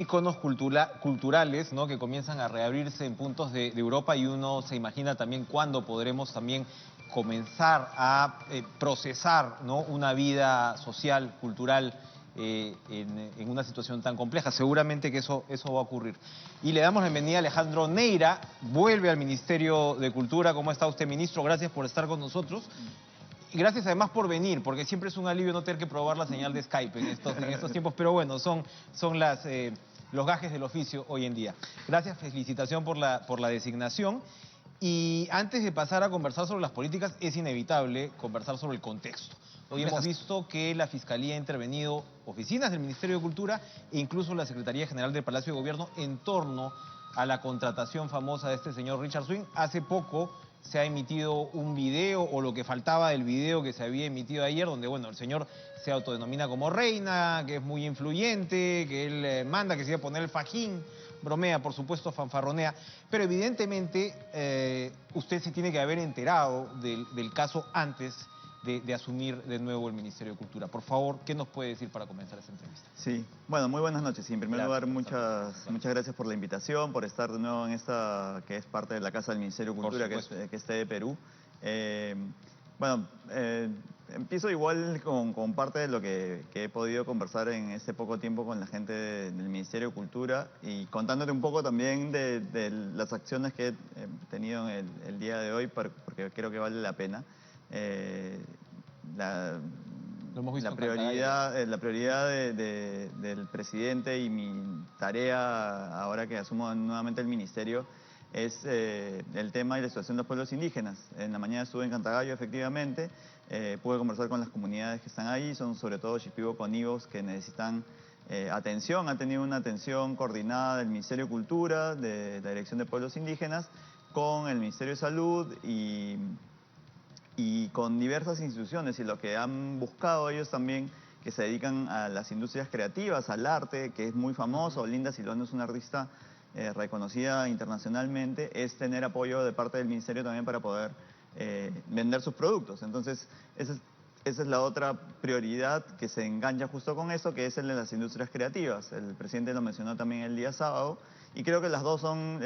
Iconos culturales, ¿no?, que comienzan a reabrirse en puntos de Europa, y uno se imagina también cuándo podremos también comenzar a procesar, ¿no?, una vida social, cultural, en una situación tan compleja. Seguramente que eso va a ocurrir. Y le damos la bienvenida a Alejandro Neira, vuelve al Ministerio de Cultura. ¿Cómo está usted, ministro? Gracias por estar con nosotros. Y gracias además por venir, porque siempre es un alivio no tener que probar la señal de Skype en estos tiempos, pero bueno, son los gajes del oficio hoy en día. Gracias, felicitación por la designación. Y antes de pasar a conversar sobre las políticas, es inevitable conversar sobre el contexto. Hoy hemos visto que la Fiscalía ha intervenido oficinas del Ministerio de Cultura e incluso la Secretaría General del Palacio de Gobierno en torno a la contratación famosa de este señor Richard Swing. Hace poco se ha emitido un video, o lo que faltaba del video que se había emitido ayer, donde, bueno, el señor se autodenomina como reina, que es muy influyente, que él manda, que se iba a poner el fajín, bromea, por supuesto, fanfarronea, pero evidentemente usted se tiene que haber enterado del caso antes de asumir de nuevo el Ministerio de Cultura. Por favor, ¿qué nos puede decir para comenzar esta entrevista? Sí, bueno, muy buenas noches. Y en primer lugar, Gracias. muchas gracias por la invitación, por estar de nuevo en esta que es parte de la Casa del Ministerio de Cultura, que es de Perú. Eh, bueno, empiezo igual con parte de lo que he podido conversar en este poco tiempo con la gente del Ministerio de Cultura, y contándote un poco también de las acciones que he tenido el día de hoy, porque creo que vale la pena. La, Lo hemos visto la en pantalla. prioridad del presidente y mi tarea ahora que asumo nuevamente el ministerio es el tema y la situación de los pueblos indígenas. En la mañana estuve en Cantagallo, efectivamente, pude conversar con las comunidades que están ahí, son sobre todo Shipibo Conigos, que necesitan atención. Han tenido una atención coordinada del Ministerio de Cultura, de la Dirección de Pueblos Indígenas, con el Ministerio de Salud y con diversas instituciones, y lo que han buscado ellos también, que se dedican a las industrias creativas, al arte, que es muy famoso. Linda Silvano es una artista reconocida internacionalmente, es tener apoyo de parte del ministerio también para poder vender sus productos. Entonces, esa es la otra prioridad que se engancha justo con eso, que es el de las industrias creativas. El presidente lo mencionó también el día sábado, y creo que las dos son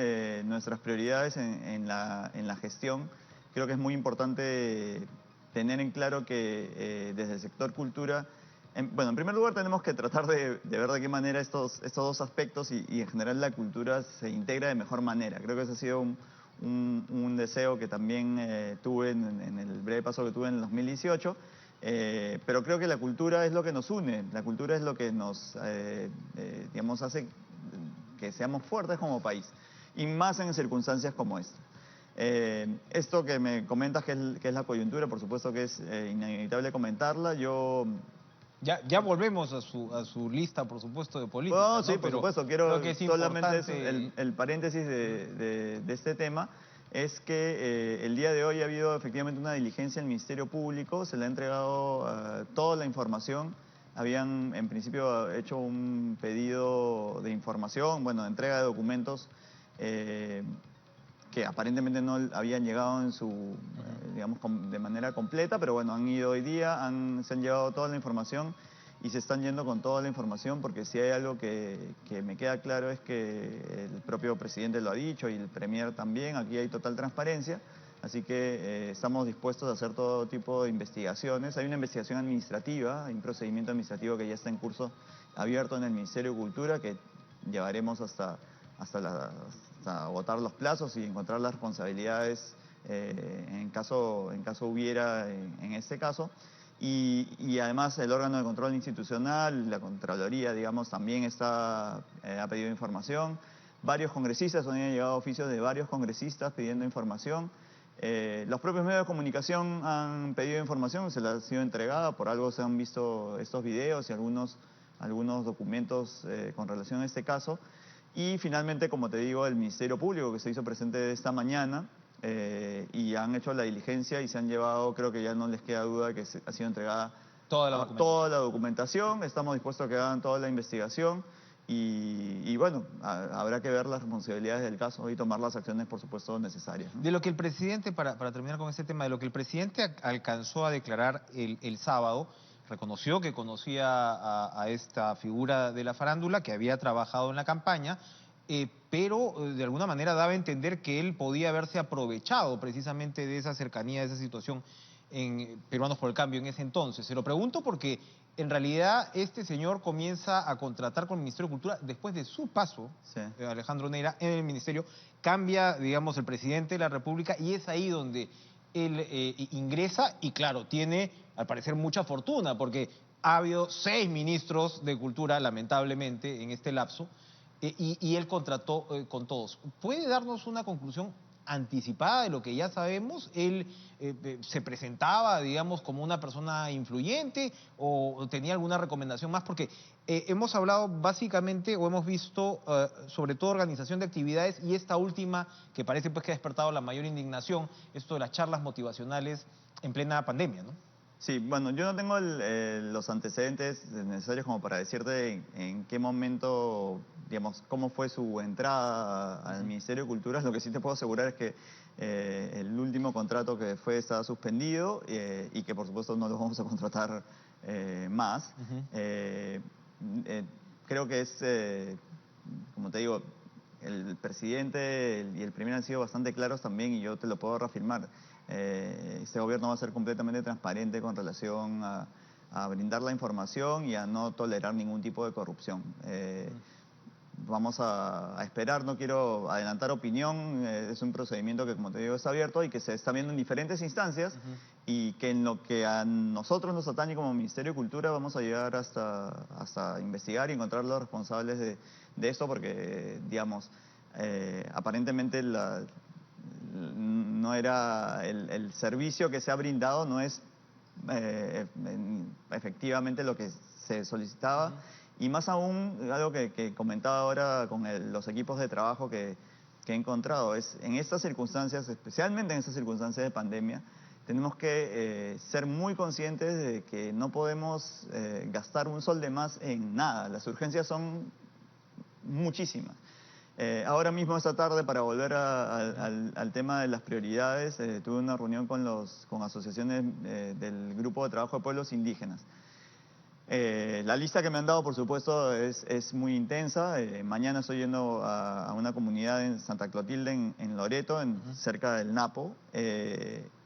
nuestras prioridades en la gestión. Creo que es muy importante tener en claro que desde el sector cultura, bueno, en primer lugar tenemos que tratar de ver de qué manera estos dos aspectos y en general la cultura se integra de mejor manera. Creo que ese ha sido un deseo que también tuve en el breve paso que tuve en el 2018, pero creo que la cultura es lo que nos une, la cultura es lo que nos, digamos, hace que seamos fuertes como país, y más en circunstancias como esta. Esto que me comentas que es la coyuntura, por supuesto que es inevitable comentarla. Ya volvemos a su lista, por supuesto, de política, Bueno, ¿no? sí, por Pero supuesto. creo Quiero que es solamente importante. el paréntesis de este tema es que el día de hoy ha habido efectivamente una diligencia en el Ministerio Público, se le ha entregado toda la información. Habían en principio hecho un pedido de información, bueno, de entrega de documentos que aparentemente no habían llegado en digamos, de manera completa, pero bueno, han ido hoy día, se han llevado toda la información y se están yendo con toda la información, porque si hay algo que me queda claro es que el propio presidente lo ha dicho y el premier también, aquí hay total transparencia, así que estamos dispuestos a hacer todo tipo de investigaciones. Hay una investigación administrativa, hay un procedimiento administrativo que ya está en curso abierto en el Ministerio de Cultura, que llevaremos hasta agotar los plazos y encontrar las responsabilidades en caso hubiera en este caso. Y además el órgano de control institucional, la Contraloría, digamos, también ha pedido información. Varios congresistas, han llegado oficios de varios congresistas pidiendo información. Los propios medios de comunicación han pedido información, se les ha sido entregada, por algo se han visto estos videos y algunos documentos con relación a este caso. Y finalmente, como te digo, el Ministerio Público, que se hizo presente esta mañana, y han hecho la diligencia y se han llevado, creo que ya no les queda duda que ha sido entregada toda la documentación. Estamos dispuestos a que hagan toda la investigación y bueno, habrá que ver las responsabilidades del caso y tomar las acciones, por supuesto, necesarias, ¿no? De lo que el presidente, para terminar con este tema, de lo que el presidente alcanzó a declarar el sábado, reconoció que conocía a esta figura de la farándula, que había trabajado en la campaña, pero de alguna manera daba a entender que él podía haberse aprovechado precisamente de esa cercanía, de esa situación en Peruanos por el Cambio en ese entonces. Se lo pregunto porque en realidad este señor comienza a contratar con el Ministerio de Cultura después de su paso, Sí. Alejandro Neira, en el ministerio, cambia, digamos, el presidente de la República y es ahí donde él ingresa y claro, tiene al parecer mucha fortuna porque ha habido 6 ministros de Cultura, lamentablemente, en este lapso, y él contrató con todos. ¿Puede darnos una conclusión anticipada de lo que ya sabemos? ¿Él se presentaba, digamos, como una persona influyente o tenía alguna recomendación más? Porque hemos hablado básicamente o hemos visto sobre todo organización de actividades y esta última que parece pues que ha despertado la mayor indignación, esto de las charlas motivacionales en plena pandemia, ¿no? Sí, bueno, yo no tengo los antecedentes necesarios como para decirte en qué momento, digamos, cómo fue su entrada al Ministerio de Cultura. Lo que sí te puedo asegurar es que el último contrato que fue está suspendido y que por supuesto no lo vamos a contratar más. Creo que es, como te digo, el presidente y el primer han sido bastante claros también y yo te lo puedo reafirmar. Este gobierno va a ser completamente transparente con relación a brindar la información y a no tolerar ningún tipo de corrupción. Vamos a esperar, no quiero adelantar opinión, es un procedimiento que, como te digo, está abierto y que se está viendo en diferentes instancias y que en lo que a nosotros nos atañe como Ministerio de Cultura vamos a llegar hasta investigar y encontrar los responsables de esto porque, digamos, aparentemente no era el servicio que se ha brindado no es efectivamente lo que se solicitaba y más aún algo que comentaba ahora con los equipos de trabajo que he encontrado es en estas circunstancias, especialmente en estas circunstancias de pandemia, tenemos que ser muy conscientes de que no podemos gastar un sol de más en nada. Las urgencias son muchísimas. Ahora mismo, esta tarde, para volver al tema de las prioridades, tuve una reunión con asociaciones del Grupo de Trabajo de Pueblos Indígenas. La lista que me han dado, por supuesto, es muy intensa. Mañana estoy yendo a una comunidad en Santa Clotilde, en Loreto, cerca del Napo,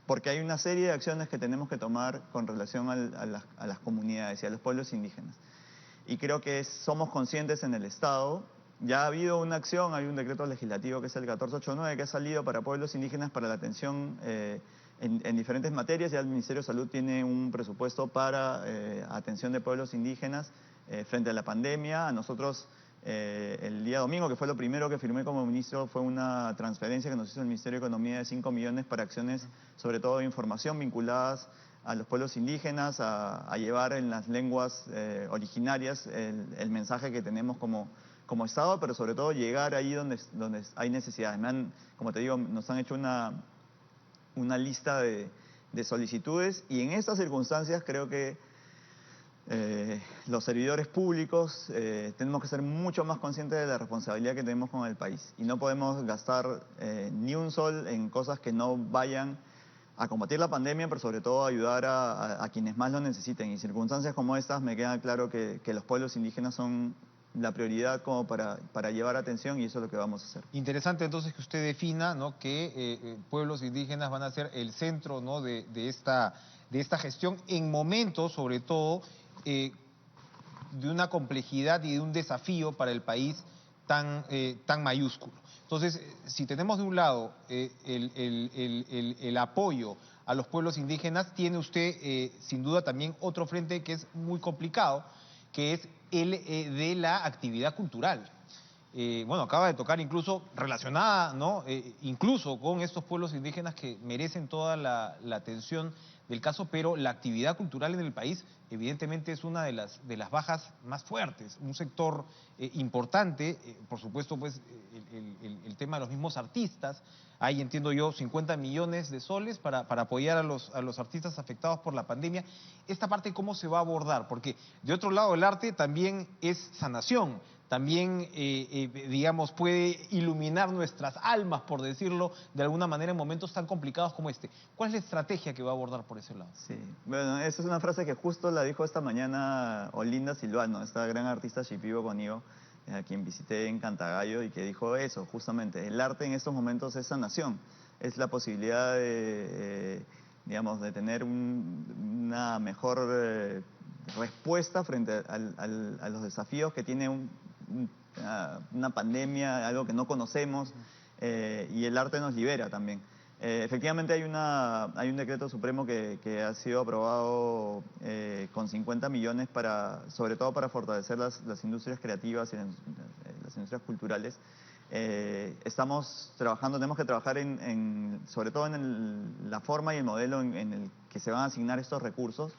porque hay una serie de acciones que tenemos que tomar con relación a las comunidades y a los pueblos indígenas. Y creo que somos conscientes en el Estado. Ya ha habido una acción, hay un decreto legislativo que es el 1489 que ha salido para pueblos indígenas para la atención en diferentes materias. Ya el Ministerio de Salud tiene un presupuesto para atención de pueblos indígenas frente a la pandemia. A nosotros el día domingo, que fue lo primero que firmé como ministro, fue una transferencia que nos hizo el Ministerio de Economía de 5 millones para acciones, sobre todo de información vinculadas a los pueblos indígenas, a llevar en las lenguas originarias el mensaje que tenemos como Estado, pero sobre todo llegar ahí donde hay necesidades. Como te digo, nos han hecho una lista de solicitudes y en estas circunstancias creo que los servidores públicos tenemos que ser mucho más conscientes de la responsabilidad que tenemos con el país y no podemos gastar ni un sol en cosas que no vayan a combatir la pandemia, pero sobre todo a ayudar a quienes más lo necesiten. Y circunstancias como estas me queda claro que los pueblos indígenas son la prioridad como para llevar atención y eso es lo que vamos a hacer. Interesante entonces que usted defina, ¿no?, que pueblos indígenas van a ser el centro, ¿no?, de esta gestión en momentos, sobre todo, de una complejidad y de un desafío para el país tan mayúsculo. Entonces, si tenemos de un lado el apoyo a los pueblos indígenas, tiene usted sin duda también otro frente que es muy complicado, que es el de la actividad cultural. Bueno, acaba de tocar incluso relacionada, ¿no?, incluso con estos pueblos indígenas que merecen toda la atención del caso, pero la actividad cultural en el país evidentemente es una de las bajas más fuertes, un sector importante, por supuesto pues el tema de los mismos artistas. Hay, entiendo yo, 50 millones de soles para apoyar a los artistas afectados por la pandemia. Esta parte, ¿cómo se va a abordar? Porque de otro lado el arte también es sanación, también, digamos, puede iluminar nuestras almas, por decirlo de alguna manera, en momentos tan complicados como este. ¿Cuál es la estrategia que va a abordar por ese lado? Sí, bueno, esa es una frase que justo la dijo esta mañana Olinda Silvano, esta gran artista shipibo conmigo, a quien visité en Cantagallo, y que dijo eso, justamente, el arte en estos momentos es sanación, es la posibilidad de, digamos, de tener una mejor respuesta frente a los desafíos que tiene una pandemia, algo que no conocemos, y el arte nos libera también. Efectivamente hay un decreto supremo que ha sido aprobado con 50 millones sobre todo para fortalecer las industrias creativas y las industrias culturales. Estamos trabajando, tenemos que trabajar sobre todo en la forma y el modelo en el que se van a asignar estos recursos.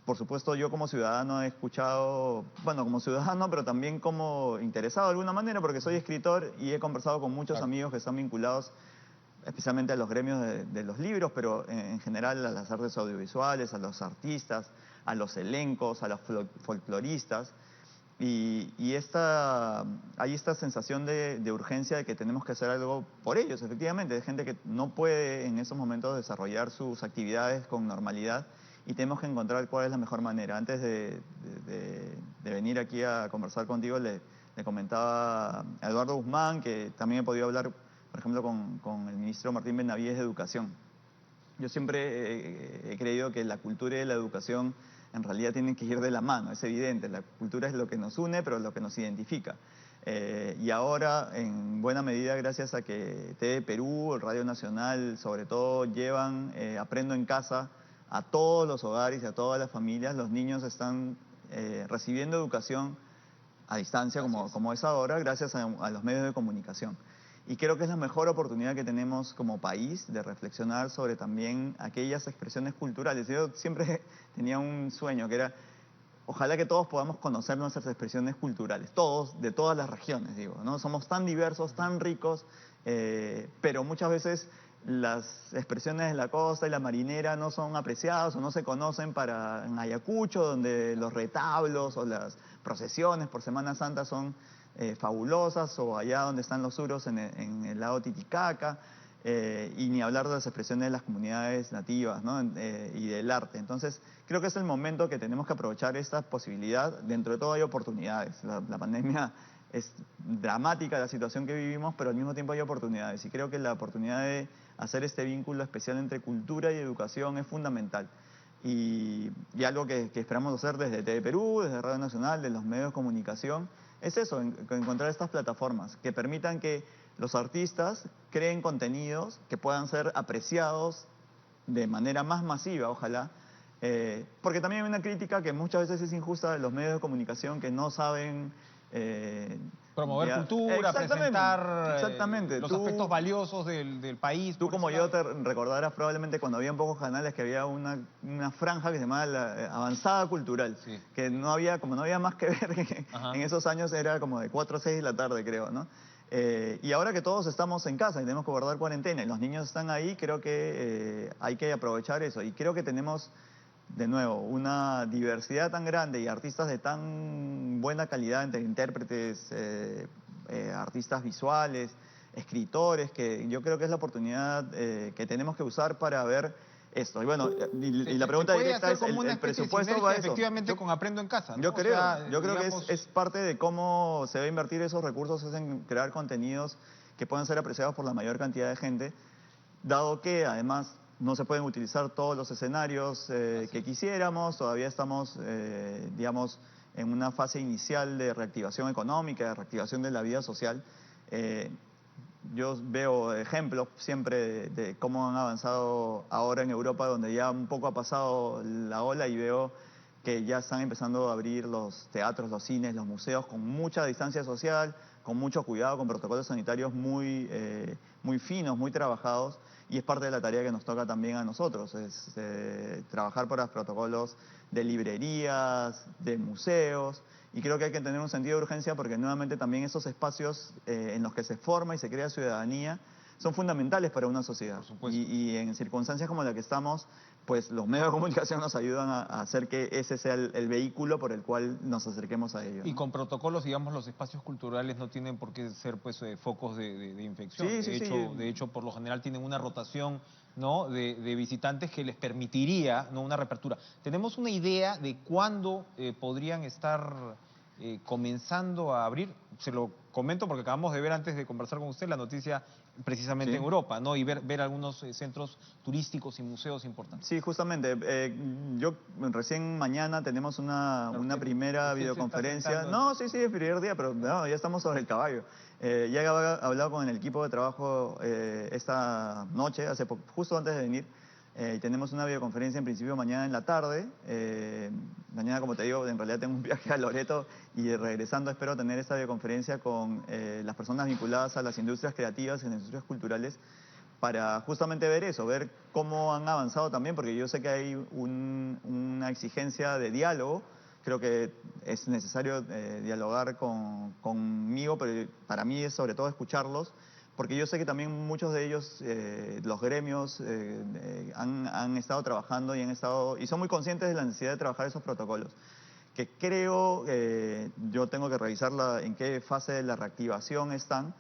Por supuesto, yo como ciudadano he escuchado, bueno, como ciudadano, pero también como interesado de alguna manera, porque soy escritor y he conversado con muchos amigos que están vinculados especialmente a los gremios de los libros, pero en general a las artes audiovisuales, a los artistas, a los elencos, a los folcloristas. Y hay esta sensación de urgencia de que tenemos que hacer algo por ellos, efectivamente, de gente que no puede en esos momentos desarrollar sus actividades con normalidad y tenemos que encontrar cuál es la mejor manera. Antes de venir aquí a conversar contigo, le comentaba a Eduardo Guzmán, que también he podido hablar, por ejemplo, con el ministro Martín Benavides de Educación. Yo siempre he creído que la cultura y la educación en realidad tienen que ir de la mano, es evidente. La cultura es lo que nos une, pero lo que nos identifica. Y ahora, en buena medida, gracias a que TV Perú, el Radio Nacional, sobre todo, llevan Aprendo en Casa a todos los hogares y a todas las familias, los niños están recibiendo educación a distancia, como es ahora, gracias a los medios de comunicación. Y creo que es la mejor oportunidad que tenemos como país de reflexionar sobre también aquellas expresiones culturales. Yo siempre tenía un sueño que era, ojalá que todos podamos conocer nuestras expresiones culturales, todos, de todas las regiones, digo, ¿no? Somos tan diversos, tan ricos, pero muchas veces las expresiones de la costa y la marinera no son apreciadas o no se conocen en Ayacucho, donde los retablos o las procesiones por Semana Santa son fabulosas, o allá donde están los suros en el lago Titicaca, y ni hablar de las expresiones de las comunidades nativas, ¿no? Y del arte. Entonces, creo que es el momento que tenemos que aprovechar esta posibilidad. Dentro de todo hay oportunidades. La pandemia es dramática la situación que vivimos, pero al mismo tiempo hay oportunidades. Y creo que la oportunidad de hacer este vínculo especial entre cultura y educación es fundamental. Y algo que esperamos hacer desde TV Perú, desde Radio Nacional, de los medios de comunicación, es eso, encontrar estas plataformas que permitan que los artistas creen contenidos que puedan ser apreciados de manera más masiva, ojalá. Porque también hay una crítica que muchas veces es injusta de los medios de comunicación que no saben promover cultura, presentar exactamente. Los aspectos valiosos del país. Tú como yo te recordarás probablemente cuando había pocos canales que había una franja que se llamaba la Avanzada Cultural, sí, que no había más que ver en esos años, era como de 4 a 6 de la tarde, creo, ¿no? Y ahora que todos estamos en casa y tenemos que guardar cuarentena y los niños están ahí, creo que hay que aprovechar eso. Y creo que tenemos, de nuevo, una diversidad tan grande y artistas de tan buena calidad, entre intérpretes, artistas visuales, escritores, que yo creo que es la oportunidad que tenemos que usar para ver esto. Y bueno, y la pregunta directa es, ¿el presupuesto va a eso? Efectivamente, con Aprendo en Casa, ¿no? Yo creo que es parte de cómo se va a invertir esos recursos, es en crear contenidos que puedan ser apreciados por la mayor cantidad de gente, dado que además no se pueden utilizar todos los escenarios que quisiéramos. Todavía estamos, digamos, en una fase inicial de reactivación económica, de reactivación de la vida social. Yo veo ejemplos siempre de cómo han avanzado ahora en Europa, donde ya un poco ha pasado la ola, y veo que ya están empezando a abrir los teatros, los cines, los museos con mucha distancia social, con mucho cuidado, con protocolos sanitarios muy finos, muy trabajados. Y es parte de la tarea que nos toca también a nosotros, es trabajar por los protocolos de librerías, de museos, y creo que hay que tener un sentido de urgencia porque nuevamente también esos espacios en los que se forma y se crea ciudadanía son fundamentales para una sociedad. Y en circunstancias como la que estamos, pues los medios de comunicación nos ayudan a hacer que ese sea el vehículo por el cual nos acerquemos a ello, ¿no? Y con protocolos, digamos, los espacios culturales no tienen por qué ser pues focos de infección. Sí, sí, sí. De hecho, por lo general tienen una rotación, ¿no?, de visitantes que les permitiría, ¿no?, una reapertura. ¿Tenemos una idea de cuándo podrían estar comenzando a abrir? Se lo comento porque acabamos de ver antes de conversar con usted la noticia precisamente Sí. en Europa, ¿no? Y ver algunos centros turísticos y museos importantes. Sí, justamente. Yo recién mañana tenemos una primera usted se está videoconferencia. sentando No, sí, es el primer día, pero no, ya estamos sobre el caballo. Ya he hablado con el equipo de trabajo esta noche, justo antes de venir. Y tenemos una videoconferencia en principio mañana en la tarde. Mañana, como te digo, en realidad tengo un viaje a Loreto y regresando espero tener esta videoconferencia con las personas vinculadas a las industrias creativas y las industrias culturales para justamente ver eso, ver cómo han avanzado también, porque yo sé que hay una exigencia de diálogo. Creo que es necesario dialogar conmigo, pero para mí es sobre todo escucharlos, porque yo sé que también muchos de ellos, los gremios, han estado trabajando y son muy conscientes de la necesidad de trabajar esos protocolos, que creo, yo tengo que revisar en qué fase de la reactivación están,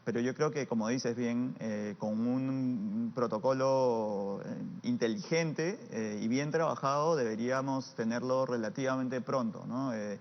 pero yo creo que, como dices bien, con un protocolo inteligente y bien trabajado deberíamos tenerlo relativamente pronto, ¿no? Se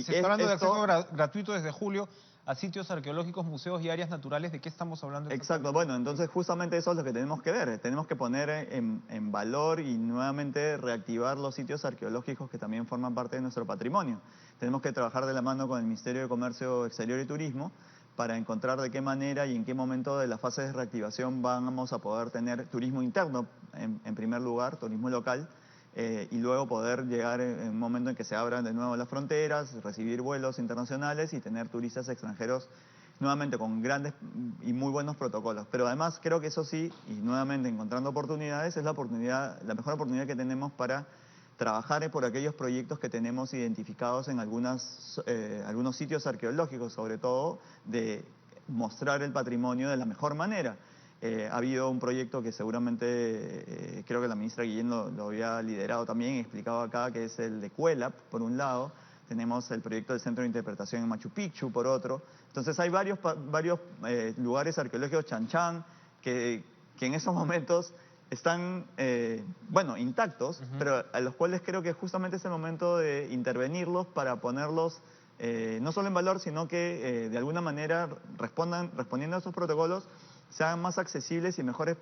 está hablando de acceso gratuito desde julio a sitios arqueológicos, museos y áreas naturales. ¿De qué estamos hablando? Exacto, bueno, entonces justamente eso es lo que tenemos que ver. Tenemos que poner en valor y nuevamente reactivar los sitios arqueológicos que también forman parte de nuestro patrimonio. Tenemos que trabajar de la mano con el Ministerio de Comercio Exterior y Turismo para encontrar de qué manera y en qué momento de la fase de reactivación vamos a poder tener turismo interno, en primer lugar, turismo local, y luego poder llegar en un momento en que se abran de nuevo las fronteras, recibir vuelos internacionales y tener turistas extranjeros nuevamente con grandes y muy buenos protocolos. Pero además creo que eso sí, y nuevamente encontrando oportunidades, es la mejor oportunidad que tenemos para trabajar por aquellos proyectos que tenemos identificados en algunos sitios arqueológicos, sobre todo de mostrar el patrimonio de la mejor manera. Ha habido un proyecto que seguramente creo que la ministra Guillén lo había liderado también, explicado acá, que es el de Cuelap, por un lado. Tenemos el proyecto del Centro de Interpretación en Machu Picchu, por otro. Entonces hay varios lugares arqueológicos, Chan, que en esos momentos están, intactos, pero a los cuales creo que justamente es el momento de intervenirlos para ponerlos no solo en valor, sino que de alguna manera respondiendo a esos protocolos, sean más accesibles y mejores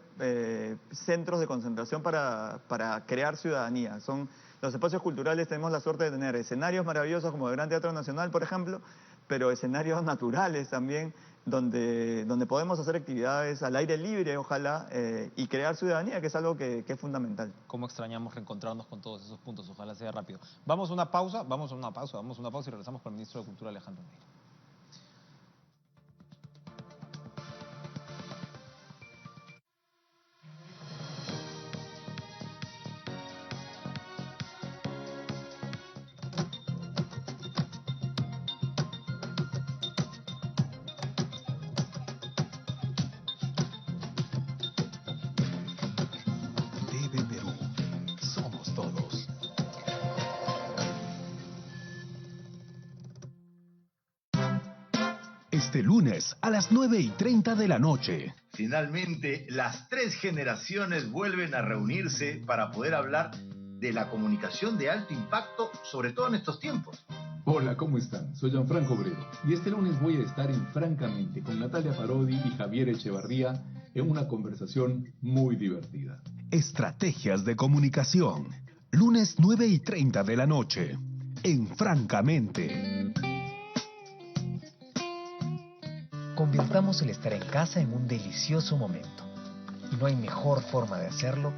centros de concentración para crear ciudadanía. Son los espacios culturales, tenemos la suerte de tener escenarios maravillosos como el Gran Teatro Nacional, por ejemplo, pero escenarios naturales también, donde podemos hacer actividades al aire libre, ojalá, y crear ciudadanía, que es algo que es fundamental. Cómo extrañamos reencontrarnos con todos esos puntos, ojalá sea rápido. Vamos a una pausa y regresamos con el ministro de Cultura, Alejandro Neira. Este lunes a las 9:30 de la noche. Finalmente, las tres generaciones vuelven a reunirse para poder hablar de la comunicación de alto impacto, sobre todo en estos tiempos. Hola, ¿cómo están? Soy Gianfranco Obrero y este lunes voy a estar en Francamente con Natalia Parodi y Javier Echevarría en una conversación muy divertida. Estrategias de comunicación. Lunes 9:30 de la noche. En Francamente. Convirtamos el estar en casa en un delicioso momento. Y no hay mejor forma de hacerlo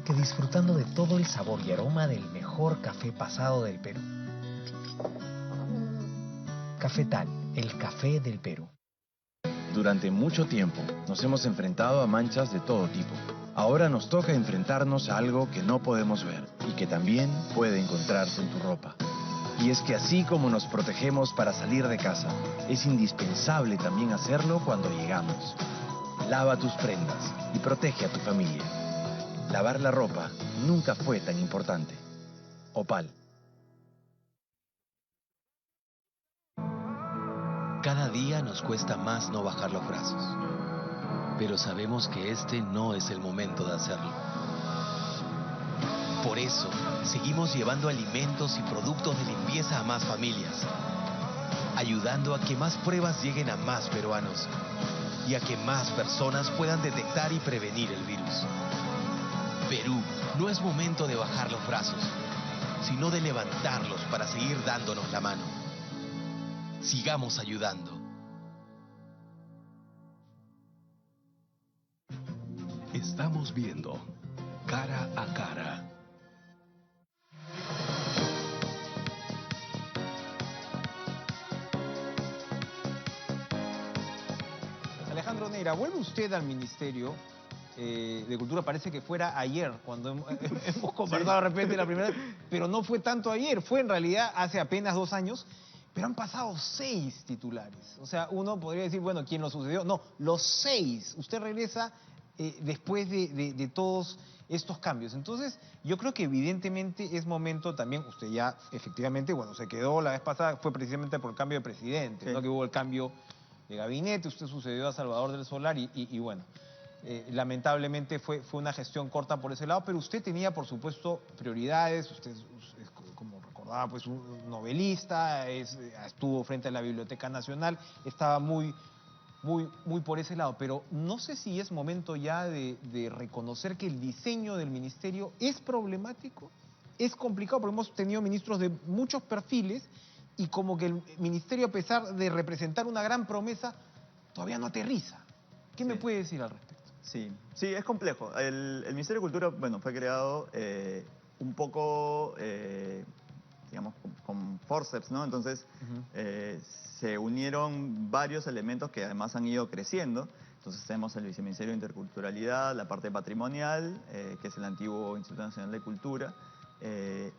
que disfrutando de todo el sabor y aroma del mejor café pasado del Perú. Cafetal, el café del Perú. Durante mucho tiempo nos hemos enfrentado a manchas de todo tipo. Ahora nos toca enfrentarnos a algo que no podemos ver y que también puede encontrarse en tu ropa. Y es que así como nos protegemos para salir de casa, es indispensable también hacerlo cuando llegamos. Lava tus prendas y protege a tu familia. lavar la ropa nunca fue tan importante. Opal. Cada día nos cuesta más no bajar los brazos, pero sabemos que este no es el momento de hacerlo. Por eso, seguimos llevando alimentos y productos de limpieza a más familias, ayudando a que más pruebas lleguen a más peruanos y a que más personas puedan detectar y prevenir el virus. Perú, no es momento de bajar los brazos, sino de levantarlos para seguir dándonos la mano. Sigamos ayudando. Estamos viendo Cara a Cara. Alejandro Neira, vuelve usted al Ministerio de Cultura, parece que fuera ayer, cuando hemos conversado de repente la primera vez, pero no fue tanto ayer, fue en realidad hace apenas 2 años, pero han pasado 6 titulares. O sea, uno podría decir, bueno, ¿quién lo sucedió? No, los 6. Usted regresa después de todos estos cambios. Entonces, yo creo que evidentemente es momento también, usted ya efectivamente, bueno, se quedó la vez pasada, fue precisamente por el cambio de presidente, Sí. ¿no? Que hubo el cambio de gabinete, usted sucedió a Salvador del Solar y bueno, lamentablemente fue una gestión corta por ese lado, pero usted tenía, por supuesto, prioridades, usted es, como recordaba, pues un novelista, estuvo frente a la Biblioteca Nacional, estaba muy por ese lado, pero no sé si es momento ya de reconocer que el diseño del ministerio es problemático, es complicado, porque hemos tenido ministros de muchos perfiles y como que el ministerio, a pesar de representar una gran promesa, todavía no aterriza. ¿Qué me puede decir al respecto? Sí, es complejo. El Ministerio de Cultura, bueno, fue creado un poco, digamos, con forceps, ¿no? Entonces, se unieron varios elementos que además han ido creciendo. Entonces tenemos el Viceministerio de Interculturalidad, la parte patrimonial, que es el antiguo Instituto Nacional de Cultura,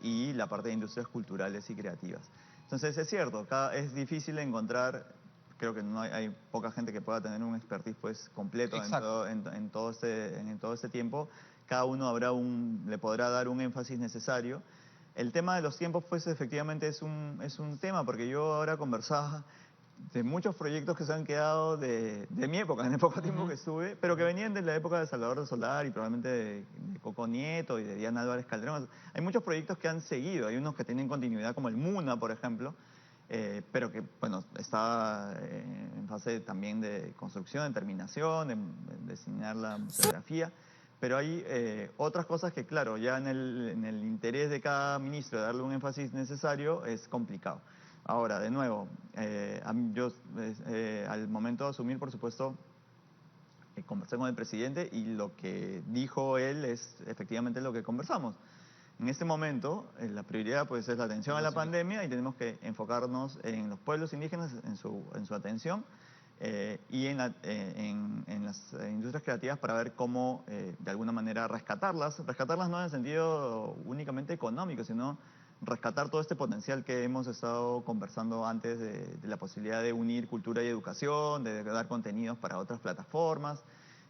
y la parte de Industrias Culturales y Creativas. Entonces es cierto, es difícil encontrar, creo que no hay poca gente que pueda tener un expertise pues completo en todo este tiempo. Cada uno le podrá dar un énfasis necesario. El tema de los tiempos pues efectivamente es un tema, porque yo ahora conversaba de muchos proyectos que se han quedado de mi época, en el poco tiempo que estuve, pero que venían de la época de Salvador del Solar y probablemente de Coco Nieto y de Diana Álvarez Calderón. Hay muchos proyectos que han seguido, hay unos que tienen continuidad como el MUNA, por ejemplo, pero que, bueno, está en fase también de construcción, de terminación, de diseñar la museografía. Pero hay otras cosas que, claro, ya en el interés de cada ministro de darle un énfasis necesario es complicado. Ahora, de nuevo, yo al momento de asumir, por supuesto, conversé con el presidente y lo que dijo él es efectivamente lo que conversamos. En este momento, la prioridad pues es la atención a la pandemia y tenemos que enfocarnos en los pueblos indígenas, en su atención, y en las industrias creativas para ver cómo, de alguna manera, rescatarlas no en el sentido únicamente económico, sino rescatar todo este potencial que hemos estado conversando antes de la posibilidad de unir cultura y educación, de dar contenidos para otras plataformas.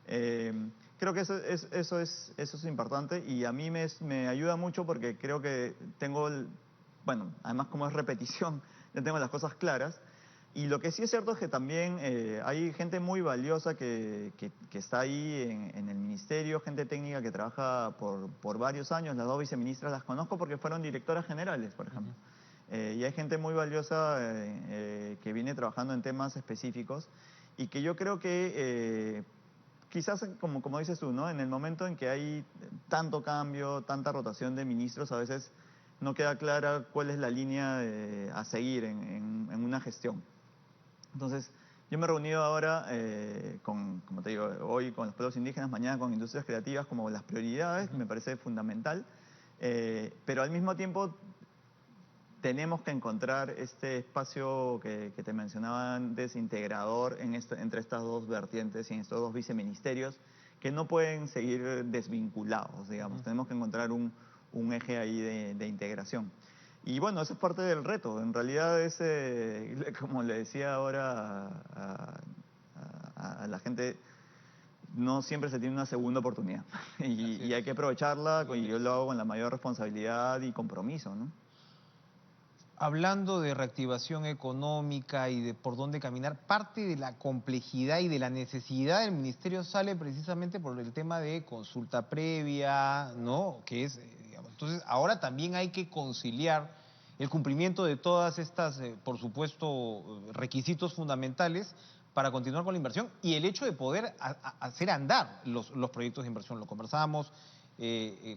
Creo que eso es importante y a mí me ayuda mucho porque creo que tengo, bueno, además como es repetición, ya tengo las cosas claras. Y lo que sí es cierto es que también hay gente muy valiosa que está ahí en el ministerio, gente técnica que trabaja por varios años. Las 2 viceministras las conozco porque fueron directoras generales, por ejemplo. Y hay gente muy valiosa que viene trabajando en temas específicos y que yo creo que quizás, como dices tú, ¿no? En el momento en que hay tanto cambio, tanta rotación de ministros, a veces no queda clara cuál es la línea a seguir en una gestión. Entonces, yo me he reunido ahora como te digo, hoy con los pueblos indígenas, mañana con industrias creativas como las prioridades, me parece fundamental, pero al mismo tiempo tenemos que encontrar este espacio que te mencionaba antes, integrador entre estas 2 vertientes y en estos 2 viceministerios, que no pueden seguir desvinculados, digamos. Tenemos que encontrar un eje ahí de integración. Y bueno, eso es parte del reto. En realidad como le decía ahora a la gente, no siempre se tiene una segunda oportunidad y hay que aprovecharla, y yo lo hago con la mayor responsabilidad y compromiso, ¿no? Hablando de reactivación económica y de por dónde caminar, parte de la complejidad y de la necesidad del ministerio sale precisamente por el tema de consulta previa, ¿no? Que es, digamos, entonces ahora también hay que conciliar el cumplimiento de todas estas, por supuesto, requisitos fundamentales para continuar con la inversión y el hecho de poder hacer andar los proyectos de inversión. Lo conversábamos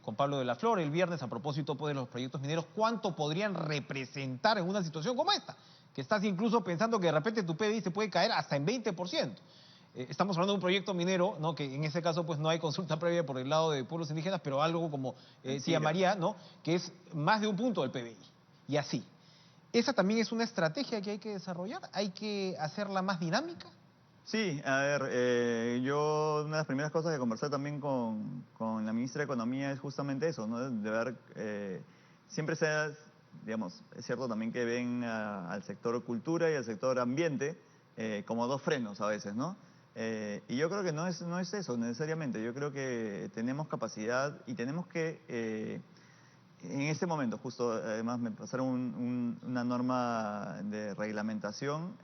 con Pablo de la Flor el viernes a propósito pues, de los proyectos mineros, ¿cuánto podrían representar en una situación como esta? Que estás incluso pensando que de repente tu PBI se puede caer hasta en 20%. Estamos hablando de un proyecto minero, ¿no? Que en ese caso pues no hay consulta previa por el lado de pueblos indígenas, pero algo como Tía María, ¿no? Que es más de un punto del PBI. Y así. ¿Esa también es una estrategia que hay que desarrollar? ¿Hay que hacerla más dinámica? Sí, a ver, yo una de las primeras cosas que conversé también con la ministra de Economía es justamente eso, ¿no? De ver, siempre sea, digamos, es cierto también que ven al sector cultura y al sector ambiente como dos frenos a veces, ¿no? Y yo creo que no es eso necesariamente, yo creo que tenemos capacidad y tenemos que... En este momento, justo, además me pasaron una norma de reglamentación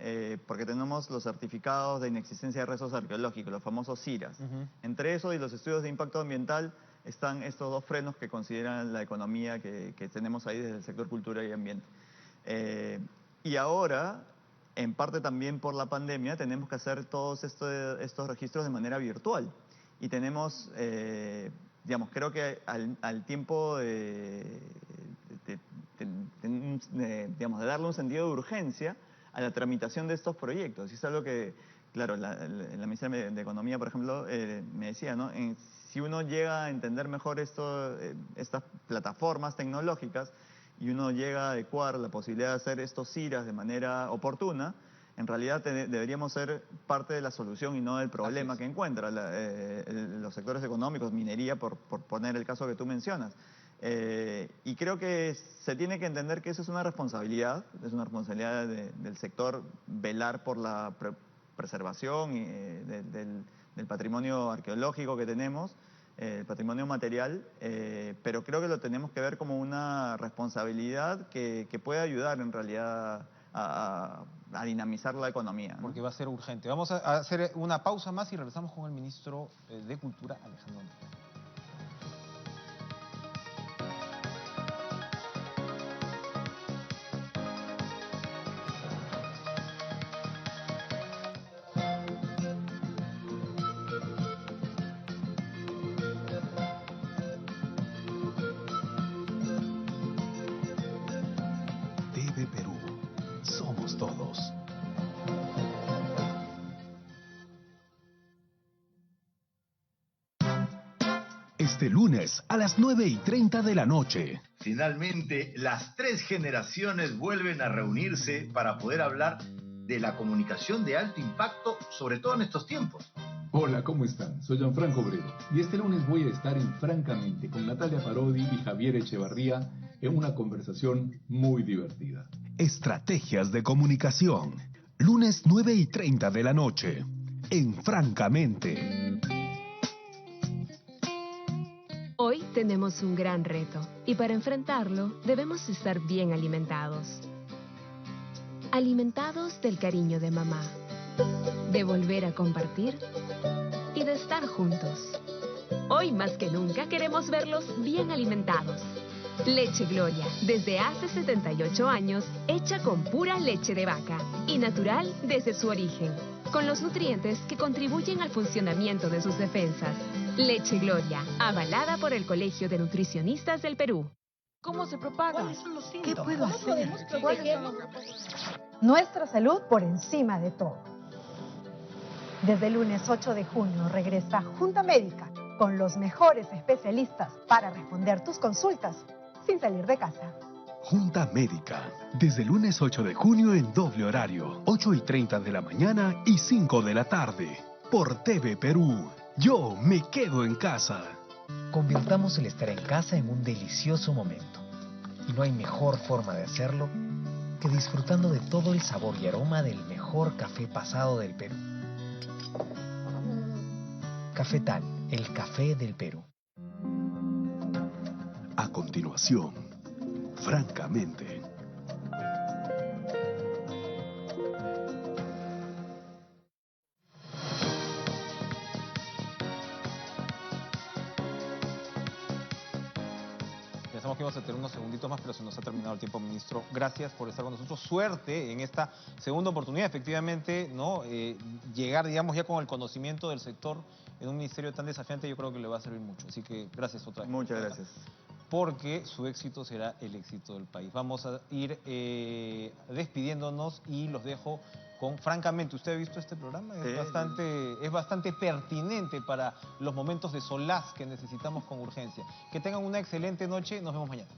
porque tenemos los certificados de inexistencia de restos arqueológicos, los famosos CIRAS. Entre eso y los estudios de impacto ambiental están estos dos frenos que consideran la economía que tenemos ahí desde el sector cultura y ambiente. Y ahora, en parte también por la pandemia, tenemos que hacer todos estos registros de manera virtual. Y tenemos... digamos, creo que al tiempo digamos, de darle un sentido de urgencia a la tramitación de estos proyectos. Y es algo que, claro, la ministra de Economía, por ejemplo, me decía, ¿no? Si uno llega a entender mejor estas plataformas tecnológicas y uno llega a adecuar la posibilidad de hacer estos CIRAS de manera oportuna, en realidad deberíamos ser parte de la solución y no del problema que encuentra los sectores económicos, minería, por poner el caso que tú mencionas. Y creo que se tiene que entender que eso es una responsabilidad del sector velar por la preservación del patrimonio arqueológico que tenemos, el patrimonio material, pero creo que lo tenemos que ver como una responsabilidad que puede ayudar en realidad a dinamizar la economía, ¿no? Porque va a ser urgente. Vamos a hacer una pausa más y regresamos con el ministro de Cultura, Alejandro Mejía. TV Perú. Somos todos. Este lunes a las 9:30 de la noche. Finalmente, las tres generaciones vuelven a reunirse para poder hablar de la comunicación de alto impacto, sobre todo en estos tiempos. Hola, ¿cómo están? Soy Gianfranco Brero y este lunes voy a estar en Francamente con Natalia Parodi y Javier Echevarría en una conversación muy divertida. Estrategias de comunicación. Lunes 9:30 de la noche. En Francamente. Hoy tenemos un gran reto y para enfrentarlo debemos estar bien alimentados. Alimentados del cariño de mamá, de volver a compartir y de estar juntos. Hoy más que nunca queremos verlos bien alimentados. Leche Gloria, desde hace 78 años, hecha con pura leche de vaca y natural desde su origen, con los nutrientes que contribuyen al funcionamiento de sus defensas. Leche Gloria, avalada por el Colegio de Nutricionistas del Perú. ¿Cómo se propaga? ¿Cuáles son los ¿Qué síntomas? puedo hacer? Nuestra salud por encima de todo. Desde el lunes 8 de junio regresa Junta Médica con los mejores especialistas para responder tus consultas sin salir de casa. Junta Médica. Desde el lunes 8 de junio en doble horario. 8:30 de la mañana y 5 de la tarde. Por TV Perú. Yo me quedo en casa. Convirtamos el estar en casa en un delicioso momento. Y no hay mejor forma de hacerlo que disfrutando de todo el sabor y aroma del mejor café pasado del Perú. Cafetal, el café del Perú. A continuación, Francamente. Pensamos que íbamos a tener unos segunditos más, pero se nos ha terminado el tiempo, ministro. Gracias por estar con nosotros. Suerte en esta segunda oportunidad, efectivamente, ¿no? Llegar, digamos, ya con el conocimiento del sector en un ministerio tan desafiante, yo creo que le va a servir mucho. Así que gracias otra vez. Muchas gracias. Porque su éxito será el éxito del país. Vamos a ir despidiéndonos y los dejo con, francamente, ¿usted ha visto este programa? Sí, es bastante pertinente para los momentos de solaz que necesitamos con urgencia. Que tengan una excelente noche, nos vemos mañana.